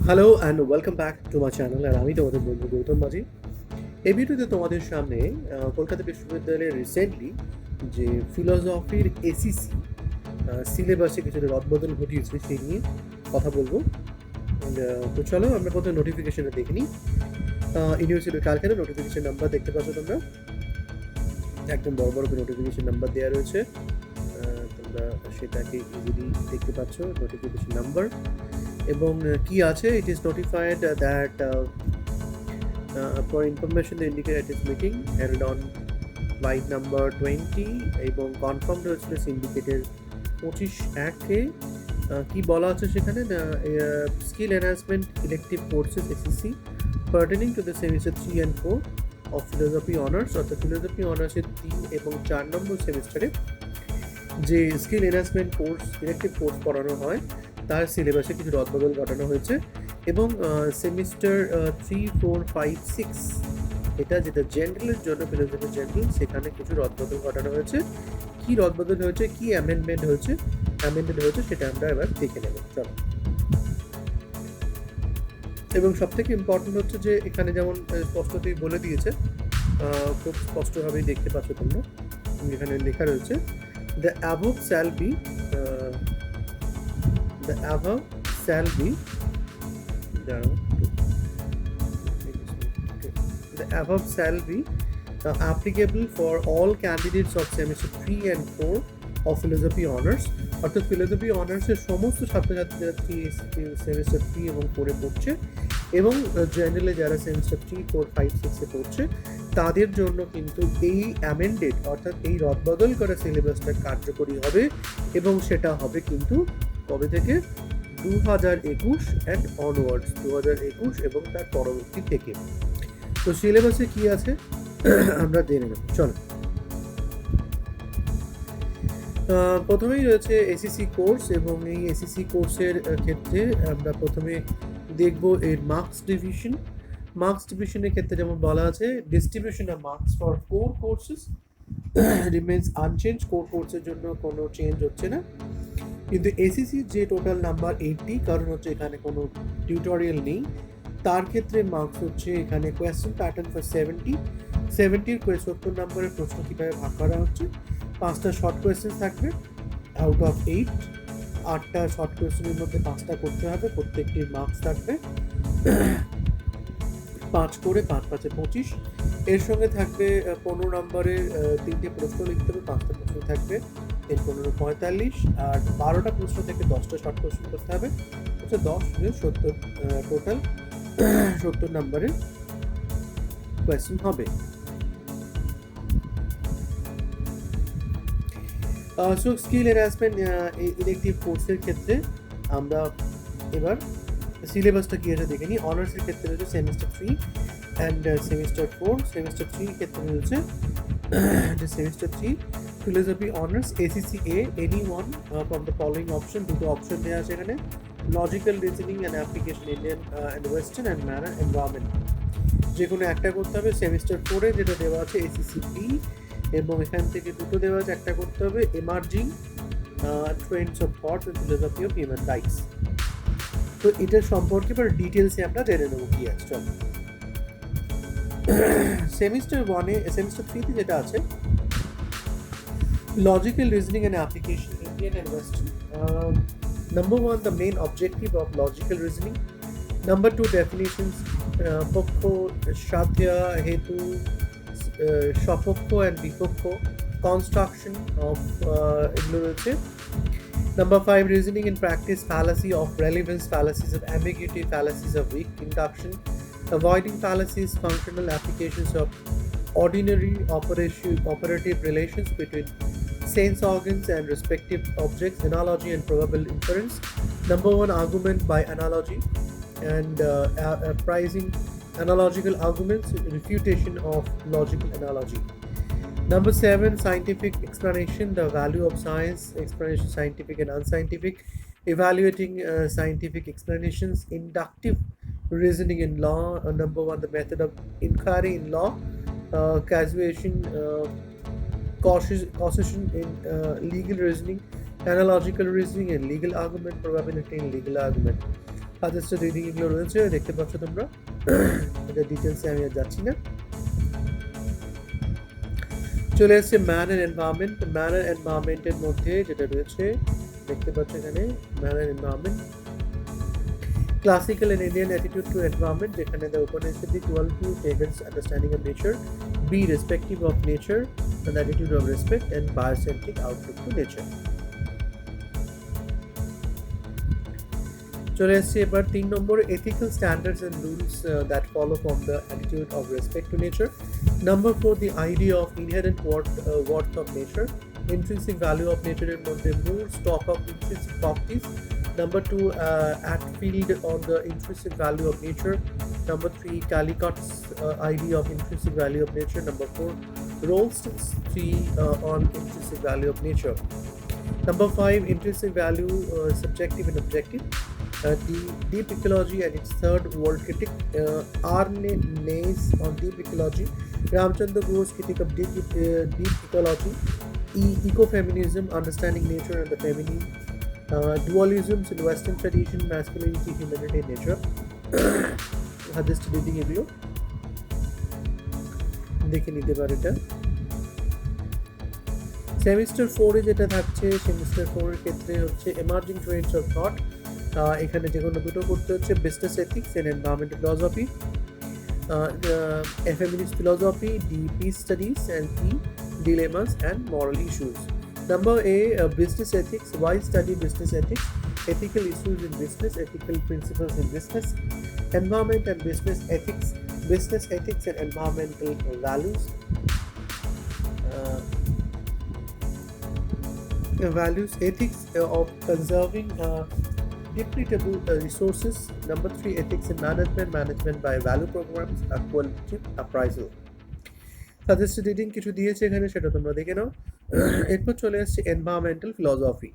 Hello and welcome back to my channel আর আমি তোমাদের বন্ধু গৌতম মাঝি। এই ভিডিওতে তোমাদের সামনে কলকাতা বিশ্ববিদ্যালয়ের রিসেন্টলি যে ফিলসফির এসিসি সিলেবাসে কিছুটা রদবদল ঘটিয়েছে সেই নিয়ে কথা বলবো। তো চলো আমরা প্রথমে নোটিফিকেশনে দেখে নিই। ইউনিভার্সিটির কালকের নোটিফিকেশন নাম্বার দেখতে পাচ্ছ তোমরা, একদম বড় বড় করে নোটিফিকেশন নাম্বার দেওয়া রয়েছে। তোমরা সেটাকে ইজিলি দেখতে পাচ্ছ নোটিফিকেশন নাম্বার এবং কি আছে। It is notified that for information the indicated at this meeting held on flight number 20 এবং কনফার্মড হয়েছিল সিন্ডিকেটের 25/1-এ। কি বলা আছে সেখানে, skill enhancement elective courses SSC pertaining to the semester 3 and 4 of philosophy honours, অর্থাৎ ফিলোসফি অনার্সের 3 এবং 4 নম্বর সেমিস্টারে যে skill enhancement course elective course পড়ানো হয় তার সিলেবাসে কিছু রদবদল ঘটানো হয়েছে এবং সেমিস্টার 3, 4, 5, 6 এটা যেটা জেনারেলের জন্য ফিলোসফি জেনারেল সেখানে কিছু রদবদল ঘটানো হয়েছে। কি রদবদল হয়েছে, কি অ্যামেন্ডমেন্ট হয়েছে সেটা আমরা এবার দেখে নেব। চলো। এবং সব থেকে ইম্পর্টেন্ট হচ্ছে যে এখানে যেমন স্পষ্টতই বলে দিয়েছে, খুব স্পষ্টভাবেই দেখতে পাচ্ছ তোমরা, এখানে লেখা রয়েছে the above shall be uh, the above shall be the above shall be applicable for all candidates of semester 3 and 4 of philosophy honors, অর্থাৎ ফিলোসফি অনার্সের সমস্ত ছাত্রছাত্রী সেমিস্টার 3 এবং 4-এ পড়ছে এবং জেনারেলে যারা সেমিস্টার 3, 4, 5, 6-এ পড়ছে তাদের জন্য কিন্তু এই অ্যামেন্ডেড অর্থাৎ এই রদবদল করা সিলেবাসটা কার্যকরী হবে এবং সেটা হবে কিন্তু কবে থেকে, 2021 অ্যান্ড অনওয়ার্ডস, 2021 এবং তার পরবর্তী থেকে। তো সিলেবাসে কি আছে আমরা জেনে নেব। চলো। প্রথমেই রয়েছে এসিসি কোর্স এবং এই এসিসি কোর্সের ক্ষেত্রে আমরা প্রথমে দেখব এর মার্কস ডিভিশনের ক্ষেত্রে যেমন বলা আছে, distribution of marks for core courses remains unchange. Core কোর্সের জন্য কোনো চেঞ্জ হচ্ছে না, কিন্তু এসিসি যে টোটাল নাম্বার 80, কারণ হচ্ছে এখানে কোনো টিউটোরিয়াল নেই, তার ক্ষেত্রে মার্কস হচ্ছে এখানে কোয়েশ্চেন প্যাটার্ন ফর 70 70 নম্বরের প্রশ্ন কীভাবে ভাগ করা হচ্ছে। 5টা শর্ট কোয়েশ্চেন থাকবে আউট অফ 8, 8টা শর্ট কোয়েশ্চেনের মধ্যে 5টা করতে হবে, প্রত্যেকটির মার্কস থাকবে 5 করে, 5 5 25। এর সঙ্গে থাকবে 15 নম্বরের 3টে প্রশ্ন লিখতে হবে, 5টা প্রশ্ন থাকবে, 3 15 45, আর 12টা প্রশ্ন থেকে 10টা শর্ট কোয়েশ্চেন করতে হবে, হচ্ছে 10 70, টোটাল 70 নম্বরের কোয়েশ্চেন হবে। সো স্কিল এনহান্সমেন্ট ইলেকটিভ কোর্সের ক্ষেত্রে আমরা এবার সিলেবাসটা কি আছে দেখে নিই। অনার্সের ক্ষেত্রে রয়েছে সেমিস্টার 3 অ্যান্ড সেমিস্টার 4। সেমিস্টার 3 ক্ষেত্রে রয়েছে সেমিস্টার 3 ফিলোসফি অনার্স এসিসি এ, any one from the following option. দুটো অপশন দেওয়া আছে এখানে, logical reasoning and application Indian and western and manner environment, যে কোনো একটা করতে হবে। সেমিস্টার 4-এ যেটা দেওয়া আছে এসিসি বি, এবং এখান থেকে দুটো দেওয়া আছে, একটা করতে হবে emerging Trends of thought with philosophy of human rights. তো এটার সম্পর্কে এবার ডিটেলসে আমরা জেনে নেবো কি আছে। চলো। সেমিস্টার 3-তে যেটা আছে logical reasoning and application Indian and western. Number 1, the main objective of logical reasoning. Number 2, definitions, পক্ষ, সাধ্য, হেতু, সপক্ষ অ্যান্ড বিপক্ষ, কনস্ট্রাকশন অফ এগুলো রয়েছে। Number 5, reasoning in practice, fallacy of relevance, fallacies of ambiguity, fallacies of weak induction, avoiding fallacies, functional applications of ordinary operative relations between sense organs and respective objects, analogy and probable inference. Number 1, argument by analogy and prizing analogical arguments, refutation of logical analogy. Number 7, scientific explanation, the value of science, explanation scientific and unscientific, evaluating scientific explanations, inductive reasoning in law. Number 1, the method of inquiry in law, causation, causation in legal reasoning, analogical reasoning and legal argument, probability in legal argument. Suggested reading এগুলো রয়েছে, দেখতে পাচ্ছ তোমরা। এটা ডিটেলসে আমি আর যাচ্ছি না। চলে এসছে man and environment. Man and এনভায়রনমেন্টের মধ্যে যেটা রয়েছে দেখতে পাচ্ছ এখানে, man and environment, classical and Indian attitude to environment, যেখানে the Upanishadic worldview favors understanding of nature, be respective of nature, an attitude of respect and biocentric outlook to nature. চলে এসছে এবার 3 নম্বর, ethical standards and rules that follow from the attitude of respect to nature. Number 4, the idea of inherent worth of nature, intrinsic value of nature এর মধ্যে more stock of intrinsic properties. Number 2, Atfield on the intrinsic value of nature. Number 3, Talcott's idea of intrinsic value of nature. Number 4, Rolston's 3 on intrinsic value of nature. Number 5, intrinsic value, subjective and objective. Deep ecology and its third world critic, R. Nays on deep ecology, Ramchandra Ghosh critic of deep ecology, ecofeminism, understanding nature and the feminine, dualisms in Western tradition, masculinity, humanity, and nature. Hadith reading এগুলো দেখে নিতে পারে। এটা semester 4 এ যেটা থাকছে, semester 4 এর ক্ষেত্রে হচ্ছে এমার্জিং ট্রেন্ডস অফ থট। এখানে যে কোনো দুটো করতে হচ্ছে, business ethics and environmental philosophy, feminist philosophy, D peace studies and E dilemmas and moral issues. Number A, business ethics. Why study business ethics? Ethical issues in business, ethical principles in business, environment and business ethics and environmental values. Values, ethics of conserving depletable resources. Number 3, ethics in management by value programs, qualitative appraisal. Suggested reading কিছু দিয়েছে এখানে, সেটা তোমরা দেখে নাও। এরপর চলে আসছে environmental philosophy.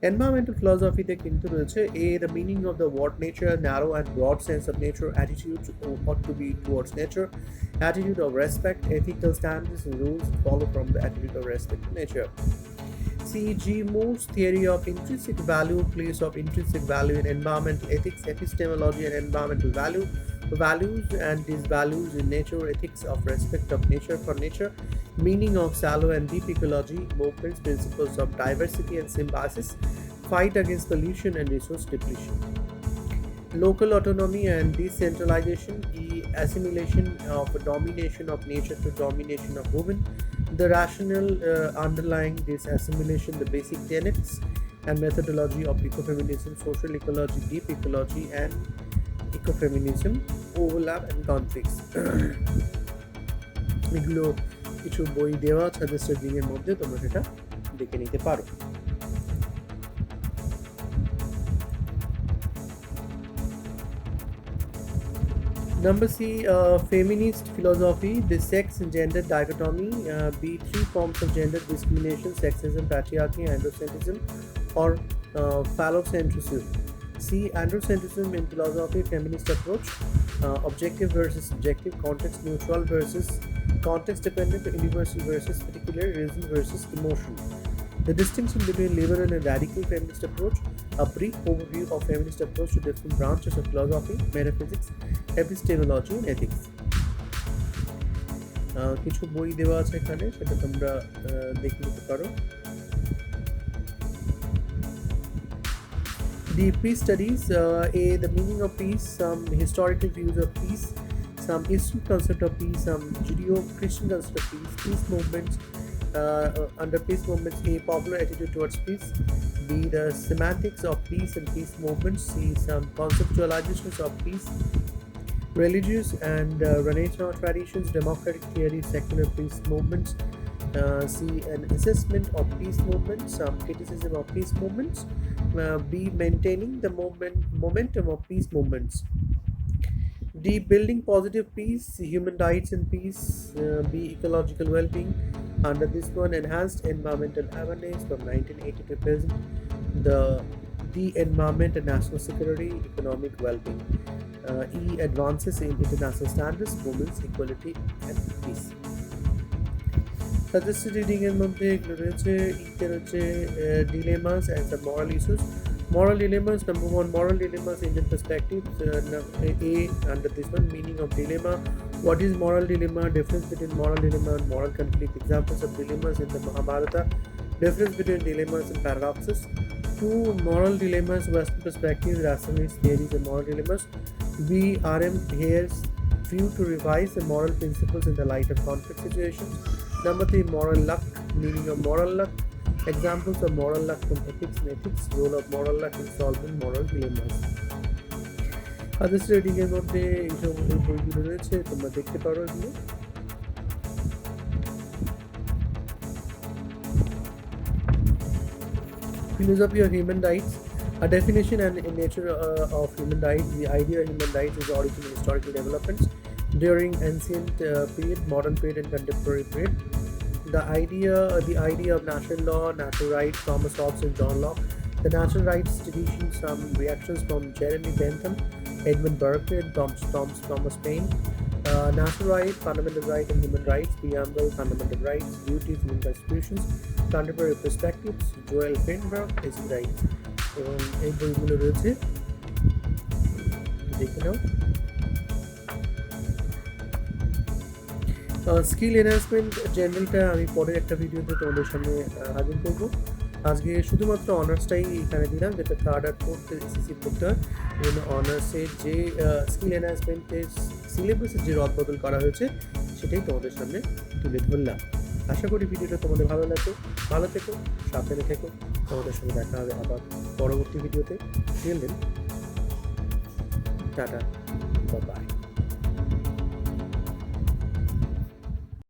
Environmental ফিলসফিতে কিন্তু রয়েছে এ, the meaning of the word nature, narrow and broad sense of nature, attitude ought to be towards nature, attitude of respect, ethical standards and rules follow from the attitude of respect to nature. C. G. Moore's theory of intrinsic value, place of intrinsic value in environmental ethics, epistemology and environmental values and these values in nature, ethics of respect of nature for nature, meaning of shallow and deep ecology, movements, principles of diversity and symbiosis, fight against pollution and resource depletion. Local autonomy and decentralization, assimilation of domination of nature to domination of women, the rationale underlying this assimilation, the basic tenets and methodology of ecofeminism, social ecology, deep ecology and ecofeminism, overlap and conflicts. এগুলো কিছু বই দেওয়া আছে suggested reading এর মধ্যে, তোমরা সেটা দেখে নিতে পারো। Number C, feminist philosophy, the sex and gender dichotomy, B, 3 forms of gender discrimination, sexism, patriarchy, androcentrism, or phallocentrism. C, androcentrism in philosophy, feminist approach, objective versus subjective, context neutral versus context dependent, universal versus particular, reason versus emotion. The distinction between liberal and radical feminist approach, a brief overview of feminist approach to different branches of philosophy, metaphysics, epistemology and ethics. কিছু বই দেওয়া আছে এখানে, সেটা তোমরা দেখে নিতে পারো। The peace studies, A, the meaning of peace, some historical views of peace, some Eastern concept of peace, some Judeo-Christian concept of peace, peace movements, under peace movements, A, popular attitude towards peace, B, the semantics of peace and peace movements, C, some conceptualizations of peace, religious and Renaissance traditions, democratic theory, secular peace movements, C, an assessment of peace movements, some criticism of peace movements, B, maintaining the momentum of peace movements, D, building positive peace, human rights and peace, B, ecological well-being. Under this one, enhanced environmental awareness from 1980 to present, the environment and national security, economic well-being, E, advances in international standards, women's equality and peace. Suggested reading এর মধ্যে এগুলো রয়েছে, ইতে রয়েছে dilemmas and the moral issues, Moral dilemmas. Number one, moral dilemmas, Indian perspectives. A under this one, meaning of dilemma. What is moral dilemma? Difference between moral dilemma and moral conflict. Examples of dilemmas in the Mahabharata. Difference between dilemmas and paradoxes. Two, moral dilemmas, Western perspectives, rationalist theories, and moral dilemmas. B. R.M. Hare's view to revise the moral principles in the light of conflict situations. Number three, moral luck, meaning of moral luck. Examples of moral luck from ethics and ethics, role of moral luck in solving moral dilemmas. Others reading এর মধ্যে এইসব বইগুলো রয়েছে, তোমরা দেখতে পারো এগুলো। Philosophy of human rights, a definition and nature of human rights. The idea of human rights is the origin of historical developments during ancient period, modern period, and contemporary period. The idea of natural law, natural rights, Thomas Hobbes and John Locke. The natural rights tradition, some reactions from Jeremy Bentham, Edmund Burke, and Thomas Paine. Natural rights, fundamental right and human rights, preamble, fundamental rights, duties, human constitutions, contemporary perspectives, Joel Feinberg, basic rights. এবং এই বইগুলো রয়েছে, দেখে নাও। Skill enhancement জেনারেলটা আমি পরের একটা ভিডিওতে তোমাদের সামনে হাজির করবো। আজকে শুধুমাত্র অনার্সটাই এখানে দিলাম, যেটা থার্ড আর ফোর্থ এসএসসি পড়তে হয়। এবং অনার্সের যে স্কিল এনহ্যান্সমেন্টের সিলেবাসের যে রদবদল করা হয়েছে সেটাই তোমাদের সামনে তুলে ধরলাম। আশা করি ভিডিওটা তোমাদের ভালো লাগবে। ভালো থেকো, সাবধানে থেকো। তোমাদের সঙ্গে দেখা হবে আবার পরবর্তী ভিডিওতে। টাটা, বাই।